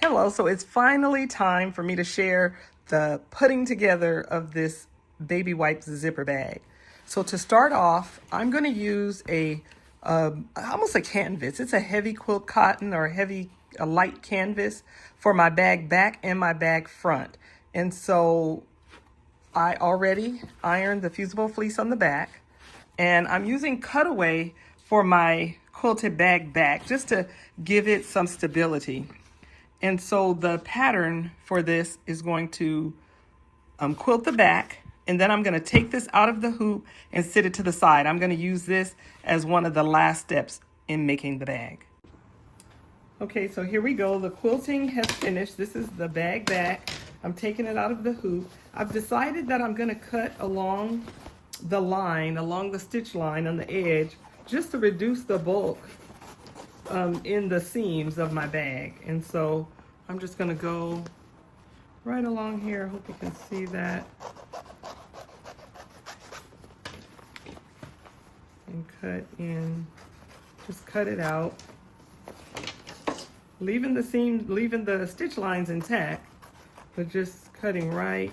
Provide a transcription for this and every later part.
Hello, so it's finally time for me to share the putting together of this baby wipes zipper bag. So to start off, I'm going to use almost a canvas. It's a heavy quilt cotton or a light canvas for my bag back and my bag front. And so I already ironed the fusible fleece on the back, and I'm using cutaway for my quilted bag back just to give it some stability. And so the pattern for this is going to quilt the back, and then I'm going to take this out of the hoop and sit it to the side. I'm going to use this as one of the last steps in making the bag. Okay, so here we go. The quilting has finished. This is the bag back. I'm taking it out of the hoop. I've decided that I'm going to cut along the line, along the stitch line on the edge, just to reduce the bulk in the seams of my bag. And so I'm just going to go right along here. I hope you can see that. And cut in, just cut it out. Leaving the stitch lines intact, but just cutting right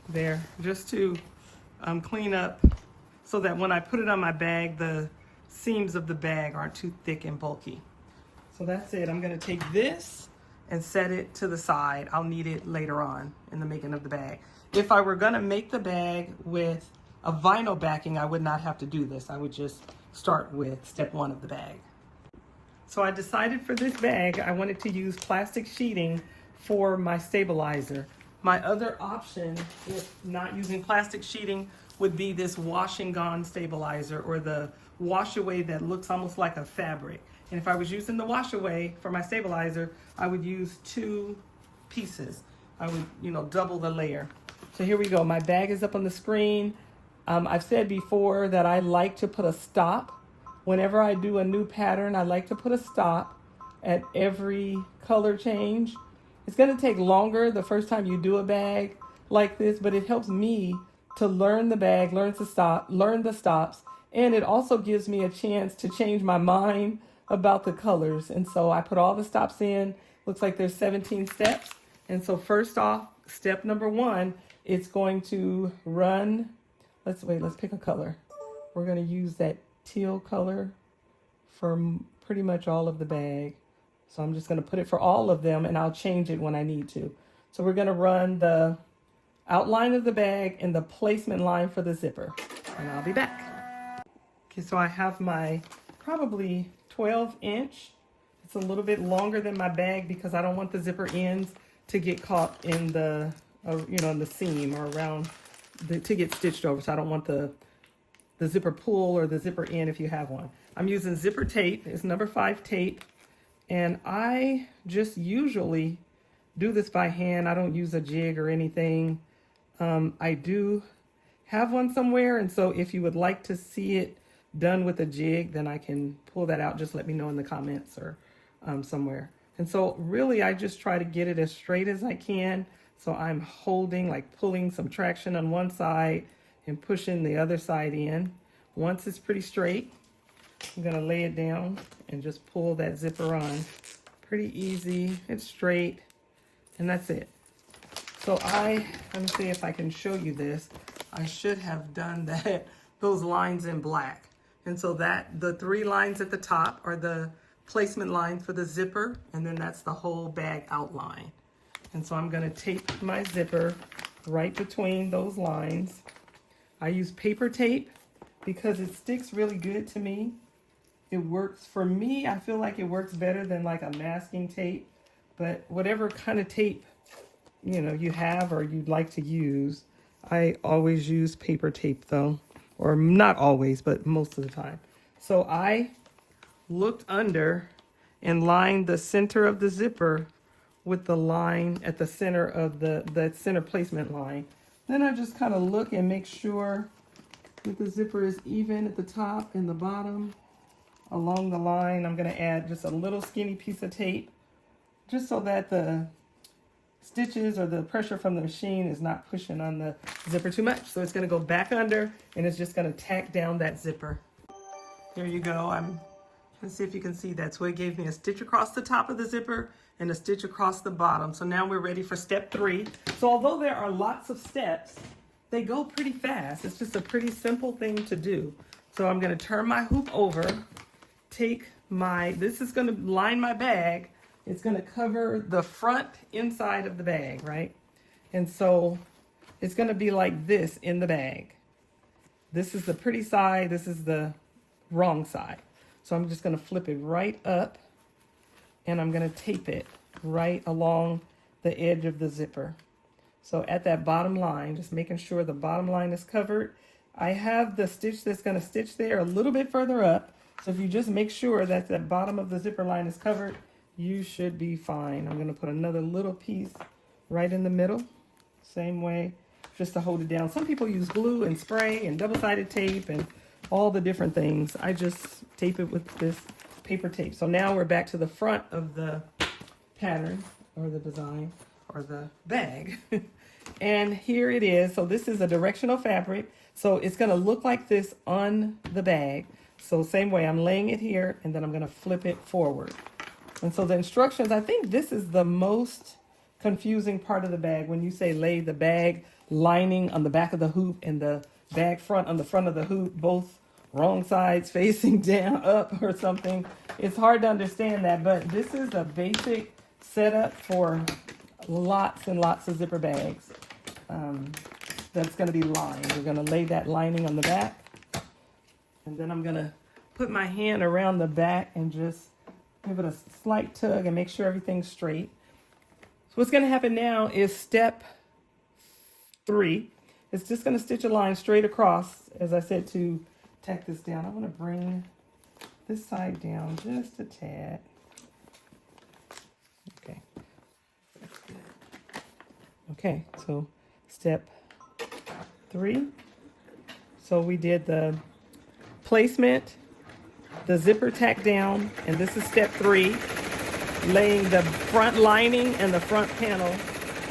there, just to clean up so that when I put it on my bag, the seams of the bag aren't too thick and bulky. So that's it. I'm going to take this and set it to the side. I'll need it later on in the making of the bag. If I were going to make the bag with a vinyl backing, I would not have to do this. I would just start with step one of the bag. So I decided for this bag, I wanted to use plastic sheeting for my stabilizer. My other option, if not using plastic sheeting, would be this wash and gone stabilizer, or the wash away that looks almost like a fabric. And if I was using the wash away for my stabilizer, I would use 2 pieces. I would, double the layer. So here we go. My bag is up on the screen. I've said before that I like to put a stop. Whenever I do a new pattern, I like to put a stop at every color change. It's going to take longer the first time you do a bag like this, but it helps me to learn the bag, learn the stops, and it also gives me a chance to change my mind about the colors. And so I put all the stops in. Looks like there's 17 steps. And so first off, step number 1, it's going to run. Let's pick a color. We're going to use that teal color for pretty much all of the bag. So I'm just going to put it for all of them, and I'll change it when I need to. So we're going to run the outline of the bag and the placement line for the zipper, and I'll be back. Okay, so I have my probably 12-inch. It's a little bit longer than my bag because I don't want the zipper ends to get caught in the in the seam or around to get stitched over. So I don't want the zipper pull or the zipper end if you have one. I'm using zipper tape. It's number 5 tape. And I just usually do this by hand. I don't use a jig or anything. I do have one somewhere. And so if you would like to see it done with a jig, then I can pull that out. Just let me know in the comments or somewhere. And so really, I just try to get it as straight as I can. So I'm holding, like pulling some traction on one side and pushing the other side in. Once it's pretty straight, I'm gonna lay it down and just pull that zipper on. Pretty easy, it's straight, and that's it. So let me see if I can show you this. I should have done those lines in black. And so the 3 lines at the top are the placement lines for the zipper, and then that's the whole bag outline. And so I'm gonna tape my zipper right between those lines. I use paper tape because it sticks really good to me. It works for me. I feel like it works better than like a masking tape, but whatever kind of tape you have or you'd like to use, I always use paper tape though, or not always, but most of the time. So I looked under and lined the center of the zipper with the line at the center of the center placement line. Then I just kind of look and make sure that the zipper is even at the top and the bottom. Along the line, I'm going to add just a little skinny piece of tape, just so that the stitches or the pressure from the machine is not pushing on the zipper too much. So it's going to go back under, and it's just going to tack down that zipper. There you go. I'm Let's see if you can see that. So it gave me a stitch across the top of the zipper and a stitch across the bottom. So now we're ready for step 3. So although there are lots of steps, they go pretty fast. It's just a pretty simple thing to do. So I'm going to turn my hoop over, take this is going to line my bag. It's going to cover the front inside of the bag, right? And so it's going to be like this in the bag. This is the pretty side. This is the wrong side. So I'm just going to flip it right up, and I'm going to tape it right along the edge of the zipper. So at that bottom line, just making sure the bottom line is covered. I have the stitch that's going to stitch there a little bit further up. So if you just make sure that the bottom of the zipper line is covered, you should be fine. I'm going to put another little piece right in the middle, same way, just to hold it down. Some people use glue and spray and double-sided tape and all the different things. I just tape it with this paper tape. So now we're back to the front of the pattern or the design or the bag. And here it is. So this is a directional fabric. So it's going to look like this on the bag. So same way, I'm laying it here and then I'm going to flip it forward. And so the instructions, I think this is the most confusing part of the bag when you say lay the bag lining on the back of the hoop and the bag front on the front of the hoop, both wrong sides facing down, up or something. It's hard to understand that, but this is a basic setup for lots and lots of zipper bags. That's going to be lined. We're going to lay that lining on the back, and then I'm going to put my hand around the back and just give it a slight tug and make sure everything's straight. So what's going to happen now is step 3. It's just going to stitch a line straight across, as I said, to tack this down. I want to bring this side down just a tad. Okay. That's good. Okay, so step 3. So we did the placement, the zipper tack down, and this is step 3, laying the front lining and the front panel,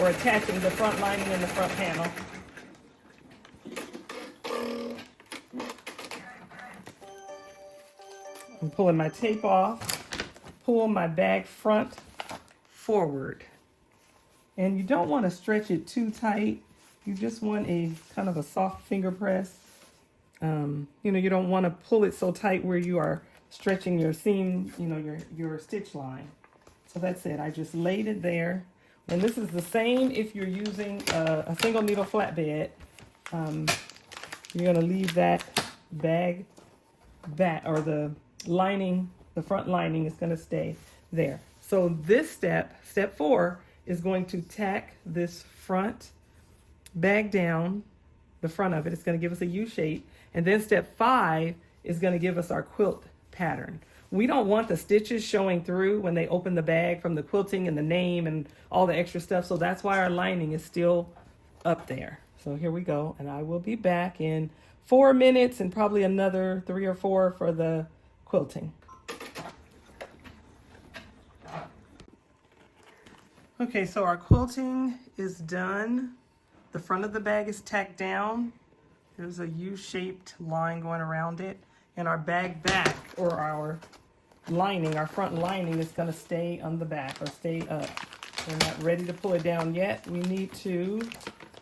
or attaching the front lining and the front panel. I'm pulling my tape off, pull my bag front forward. And you don't want to stretch it too tight. You just want a kind of a soft finger press. You don't want to pull it so tight where you are stretching your seam, your stitch line. So that's it. I just laid it there. And this is the same if you're using a single needle flatbed. You're going to leave that bag back, or the lining, the front lining is going to stay there. So this step 4, is going to tack this front bag down, the front of it. It's going to give us a U shape. And then step 5 is going to give us our quilt pattern. We don't want the stitches showing through when they open the bag from the quilting and the name and all the extra stuff. So that's why our lining is still up there. So here we go. And I will be back in 4 minutes and probably another 3 or 4 for the quilting. Okay, so our quilting is done. The front of the bag is tacked down. There's a U-shaped line going around it. And our bag back, or our lining, our front lining, is going to stay on the back or stay up. We're not ready to pull it down yet. We need to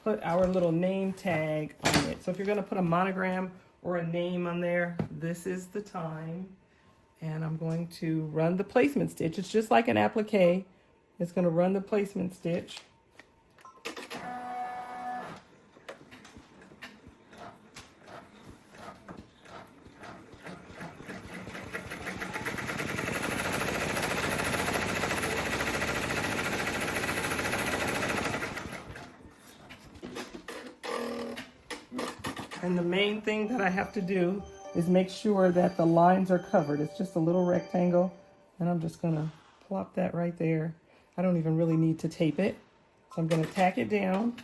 put our little name tag on it. So if you're going to put a monogram or a name on there, this is the time. And I'm going to run the placement stitch. It's just like an applique. It's going to run the placement stitch. And the main thing that I have to do is make sure that the lines are covered. It's just a little rectangle, and I'm just going to plop that right there. I don't even really need to tape it. So I'm going to tack it down.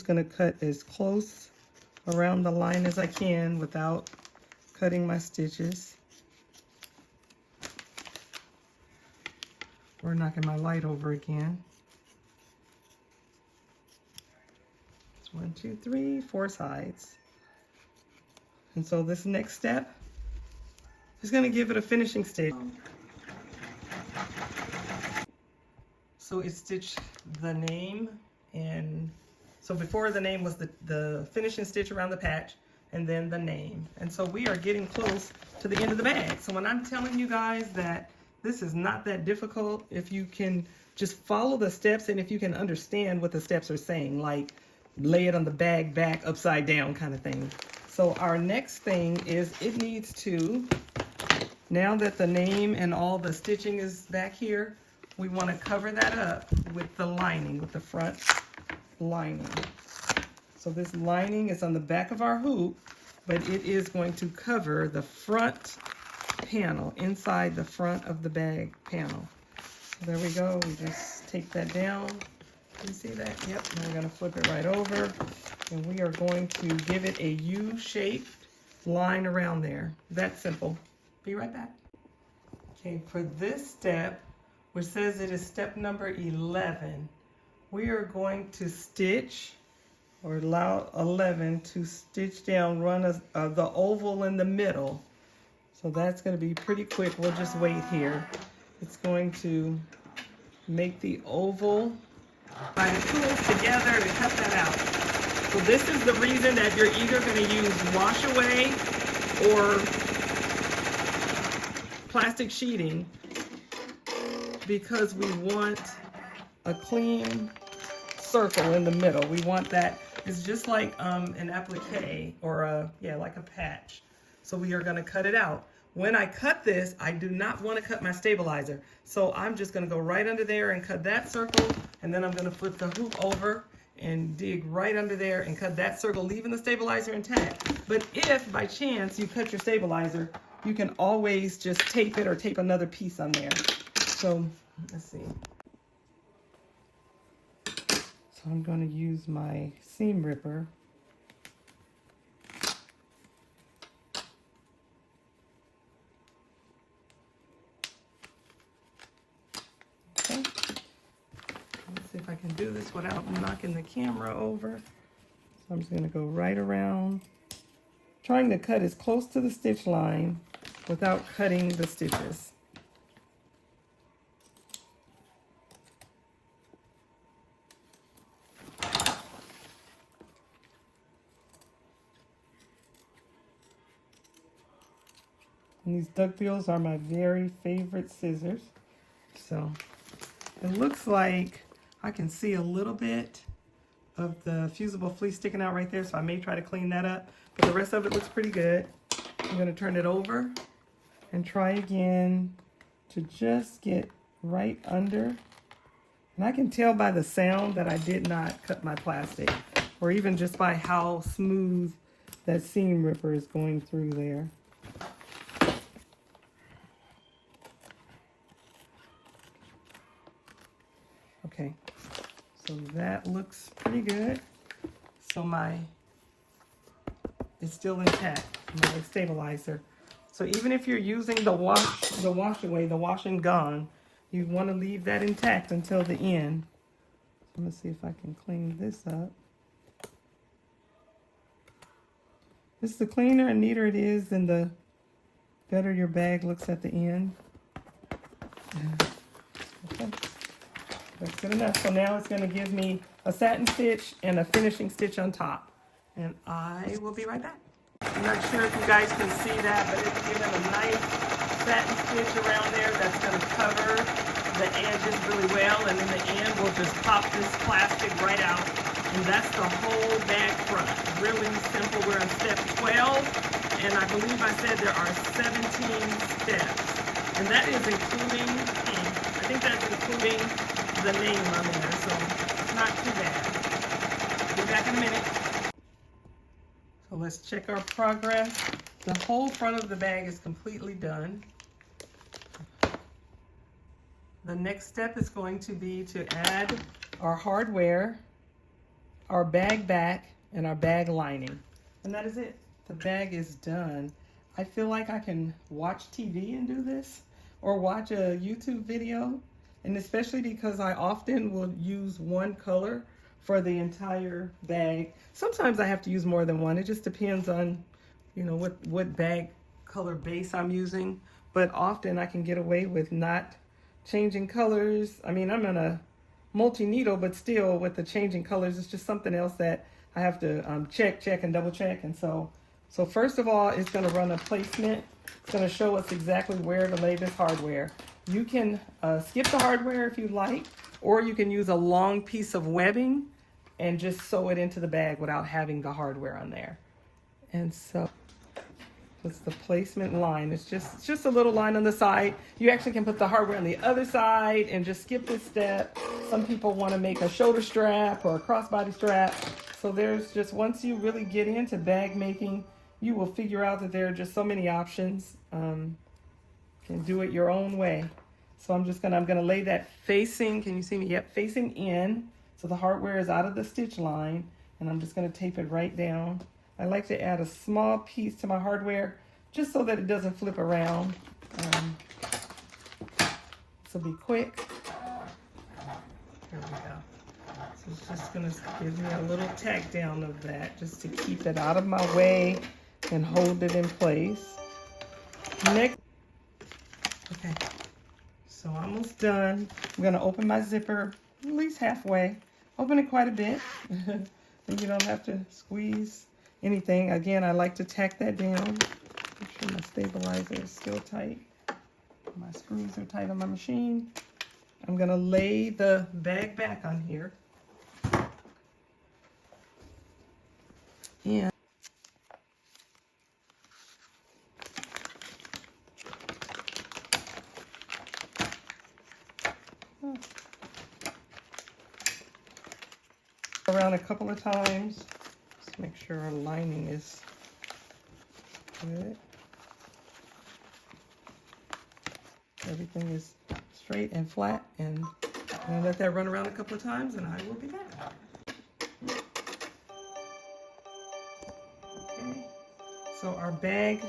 going to cut as close around the line as I can without cutting my stitches or knocking my light over again. It's 1, 2, 3, 4 sides. And so this next step is going to give it a finishing stitch. So it stitched the name, and so before the name was the finishing stitch around the patch, and then the name. And so we are getting close to the end of the bag. So when I'm telling you guys that this is not that difficult, if you can just follow the steps and if you can understand what the steps are saying, like lay it on the bag back upside down kind of thing. So our next thing is it needs to, now that the name and all the stitching is back here, we want to cover that up with the lining, with the front lining. So this lining is on the back of our hoop, but it is going to cover the front panel, inside the front of the bag panel. So there we go. We just take that down. You see that? Yep. And we're going to flip it right over. And we are going to give it a U-shaped line around there. That's simple. Be right back. Okay, for this step, which says it is step number 11, we are going to stitch, or allow 11 to stitch down, run the oval in the middle. So that's going to be pretty quick. We'll just wait here. It's going to make the oval by the tools together to cut that out. So this is the reason that you're either going to use wash away or plastic sheeting, because we want a clean circle in the middle. We want that. It's just like an applique or like a patch. So we are going to cut it out. When I cut this, I do not want to cut my stabilizer. So I'm just going to go right under there and cut that circle, and then I'm going to flip the hoop over and dig right under there and cut that circle, leaving the stabilizer intact. But if by chance you cut your stabilizer, you can always just tape it or tape another piece on there. So let's see. So I'm going to use my seam ripper. Okay. Let's see if I can do this without knocking the camera over. So I'm just going to go right around, trying to cut as close to the stitch line without cutting the stitches. And these duckbills are my very favorite scissors. So it looks like I can see a little bit of the fusible fleece sticking out right there, so I may try to clean that up. But the rest of it looks pretty good. I'm going to turn it over and try again to just get right under. And I can tell by the sound that I did not cut my plastic, or even just by how smooth that seam ripper is going through there. Okay, so that looks pretty good. So it's still intact, my stabilizer. So even if you're using the wash away, the wash and gone, you want to leave that intact until the end. So let's see if I can clean this up. This, the cleaner and neater it is, then the better your bag looks at the end. Okay. That's good enough. So now it's going to give me a satin stitch and a finishing stitch on top. And I will be right back. I'm not sure if you guys can see that, but it's giving a nice satin stitch around there that's going to cover the edges really well. And in the end, we'll just pop this plastic right out. And that's the whole bag front. Really simple. We're on step 12. And I believe I said there are 17 steps. And that is including, I think that's including the name on there, so it's not too bad. I'll be back in a minute. So let's check our progress. The whole front of the bag is completely done. The next step is going to be to add our hardware our bag back and our bag lining. And that is it. The bag is done. I feel like I can watch TV and do this, or watch a YouTube video. And especially because I often will use one color for the entire bag. Sometimes I have to use more than one. It just depends on, you know, what bag color base I'm using. But often I can get away with not changing colors. I mean, I'm in a multi-needle, but still with the changing colors, it's just something else that I have to check, and double check. And so first of all, it's going to run a placement. It's going to show us exactly where to lay this hardware. You can skip the hardware if you like, or you can use a long piece of webbing and just sew it into the bag without having the hardware on there. And so it's the placement line. It's just a little line on the side. You actually can put the hardware on the other side and just skip this step. Some people want to make a shoulder strap or a crossbody strap. So there's just, once you really get into bag making, you will figure out that there are just so many options. Can do it your own way. So I'm gonna lay that facing, can you see me? Yep, facing in. So the hardware is out of the stitch line, and I'm just gonna tape it right down. I like to add a small piece to my hardware just so that it doesn't flip around. This will be quick. There we go. So it's just gonna give me a little tack down of that just to keep it out of my way and hold it in place. Next, okay, so almost done. I'm gonna open my zipper at least halfway. Open it quite a bit. Then you don't have to squeeze anything. Again, I like to tack that down. Make sure my stabilizer is still tight. My screws are tight on my machine. I'm gonna lay the bag back on here. And around a couple of times. Just make sure our lining is good. Everything is straight and flat, and I'm gonna let that run around a couple of times, and I will be back. Okay, so our bag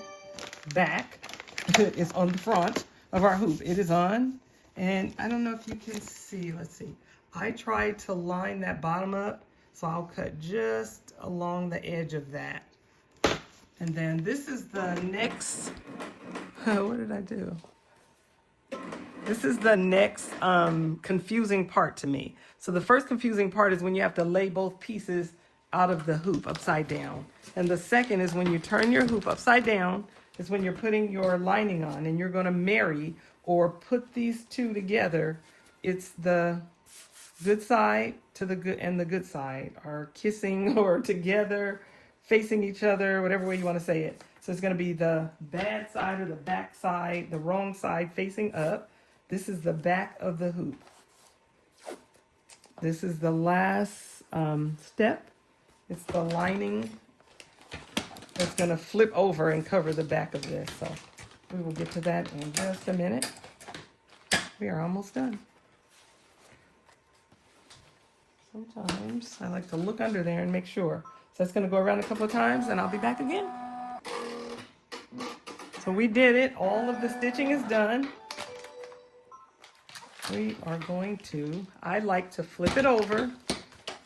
back is on the front of our hoop. It is on, and I don't know if you can see, let's see. I tried to line that bottom up, so I'll cut just along the edge of that. And then this is the next, what did I do? This is the next confusing part to me. So the first confusing part is when you have to lay both pieces out of the hoop upside down. And the second is when you turn your hoop upside down, is when you're putting your lining on and you're gonna marry or put these two together. It's the good side to the good and the good side are kissing or together, facing each other, whatever way you want to say it. So it's going to be the bad side or the back side, the wrong side facing up. This is the back of the hoop. This is the last step. It's the lining that's going to flip over and cover the back of this. So we will get to that in just a minute. We are almost done. Sometimes I like to look under there and make sure. So it's going to go around a couple of times and I'll be back again. So we did it. All of the stitching is done. We are going to, I like to flip it over.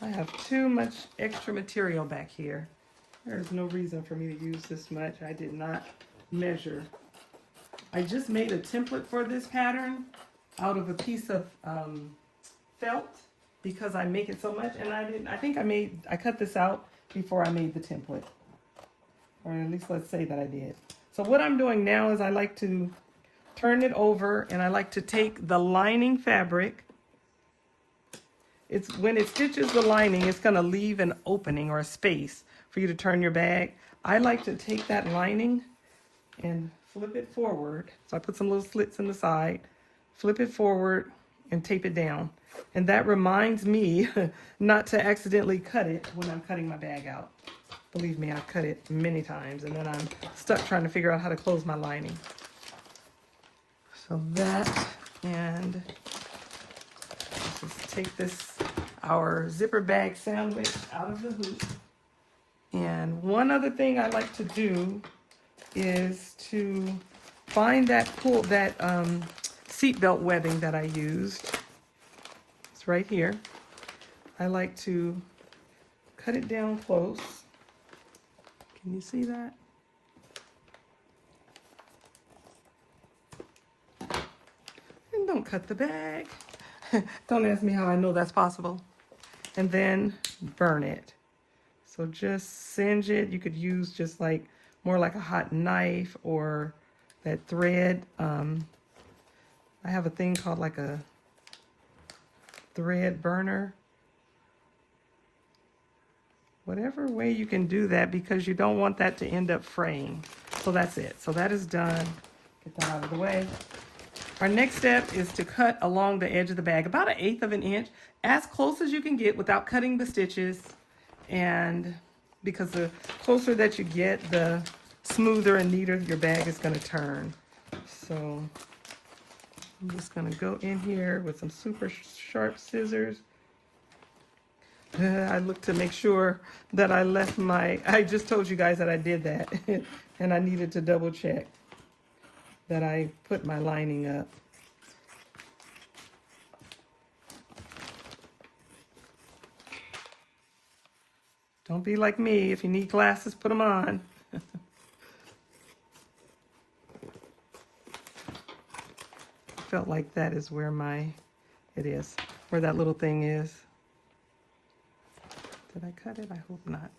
I have too much extra material back here. There's no reason for me to use this much. I did not measure. I just made a template for this pattern out of a piece of felt, because I make it so much, and I cut this out before I made the template. Or at least let's say that I did. So what I'm doing now is I like to turn it over, and I like to take the lining fabric. It's when it stitches the lining, it's gonna leave an opening or a space for you to turn your bag. I like to take that lining and flip it forward. So I put some little slits in the side, flip it forward, and tape it down. And that reminds me not to accidentally cut it when I'm cutting my bag out. Believe me, I've cut it many times, and then I'm stuck trying to figure out how to close my lining. So that, and let's just take this our zipper bag sandwich out of the hoop. And one other thing I like to do is to find that seatbelt webbing that I used. It's right here. I like to cut it down close. Can you see that? And don't cut the bag. Don't ask me how I know that's possible. And then burn it. So just singe it. You could use just like more like a hot knife or that thread. I have a thing called like a thread burner. Whatever way you can do that, because you don't want that to end up fraying. So that's it. So that is done. Get that out of the way. Our next step is to cut along the edge of the bag, about 1/8 of an inch, as close as you can get without cutting the stitches. And because the closer that you get, the smoother and neater your bag is going to turn. So I'm just going to go in here with some super sharp scissors. I look to make sure that I left I just told you guys that I did that. And I needed to double check that I put my lining up. Don't be like me. If you need glasses, put them on. Felt like that is where where that little thing is. Did I cut it? I hope not.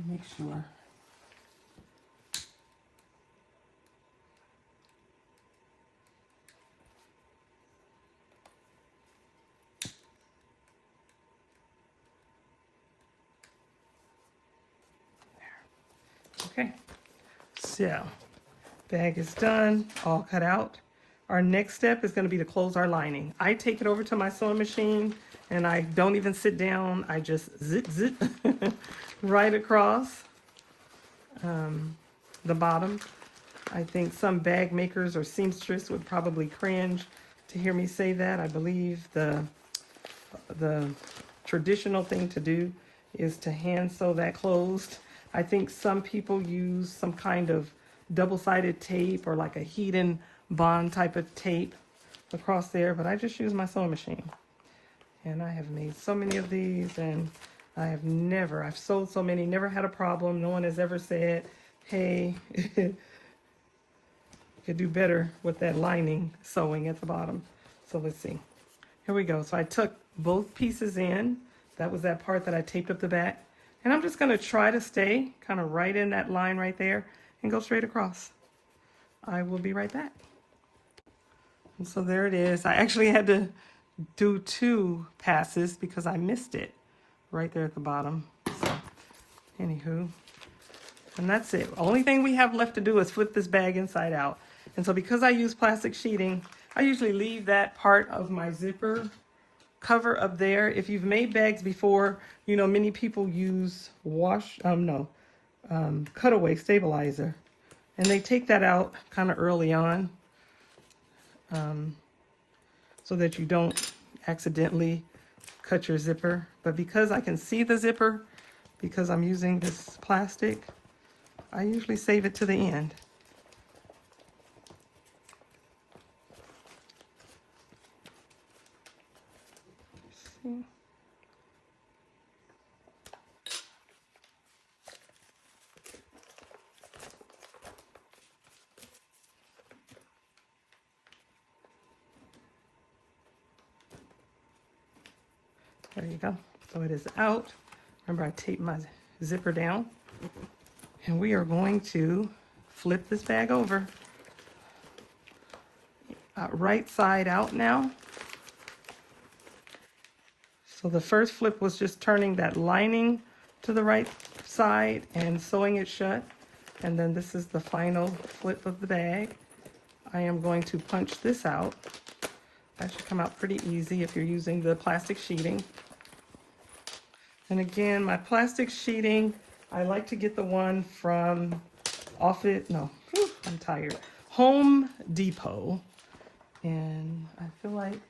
Make sure. Okay, so bag is done, all cut out. Our next step is going to be to close our lining. I take it over to my sewing machine and I don't even sit down. I just zip right across the bottom. I think some bag makers or seamstress would probably cringe to hear me say that. I believe the traditional thing to do is to hand sew that closed. I think some people use some kind of double-sided tape or like a heat and bond type of tape across there, but I just use my sewing machine. And I have made so many of these, and I've sewed so many, never had a problem. No one has ever said, hey, you could do better with that lining sewing at the bottom. So let's see. Here we go. So I took both pieces in. That was that part that I taped up the back. And I'm just going to try to stay kind of right in that line right there and go straight across. I will be right back. And so there it is. I actually had to do 2 passes because I missed it right there at the bottom. So, anywho, and that's it. Only thing we have left to do is flip this bag inside out. And so because I use plastic sheeting, I usually leave that part of my zipper cover up there. If you've made bags before, you know, many people use cutaway stabilizer, and they take that out kind of early on so that you don't accidentally cut your zipper. But because I can see the zipper, because I'm using this plastic, I usually save it to the end. See? There you go. So it is out. Remember, I taped my zipper down. And we are going to flip this bag over. Right side out now. So the first flip was just turning that lining to the right side and sewing it shut. And then this is the final flip of the bag. I am going to punch this out That should come out pretty easy if you're using the plastic sheeting. And again, my plastic sheeting, I like to get the one from I'm tired. Home Depot. And I feel like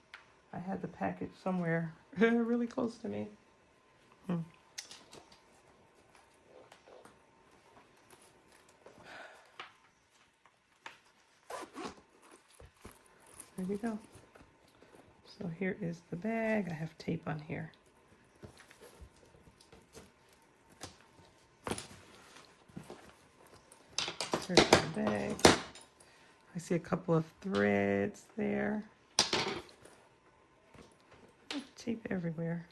I had the package somewhere really close to me. There we go. So here is the bag. I have tape on here. Here's the bag. I see a couple of threads there. Tape everywhere.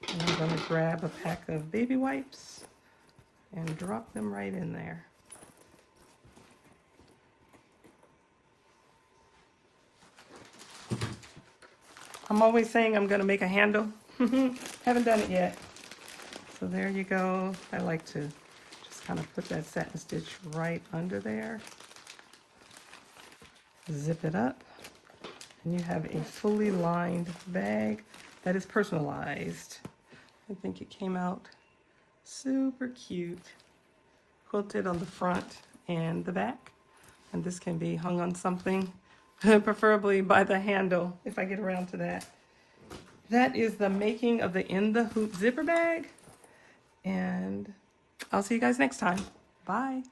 And I'm going to grab a pack of baby wipes and drop them right in there. I'm always saying I'm going to make a handle. Haven't done it yet. So there you go. I like to just kind of put that satin stitch right under there. Zip it up. And you have a fully lined bag that is personalized. I think it came out super cute. Quilted on the front and the back. And this can be hung on something, preferably by the handle if I get around to that. That is the making of the In the Hoop zipper bag. And I'll see you guys next time. Bye.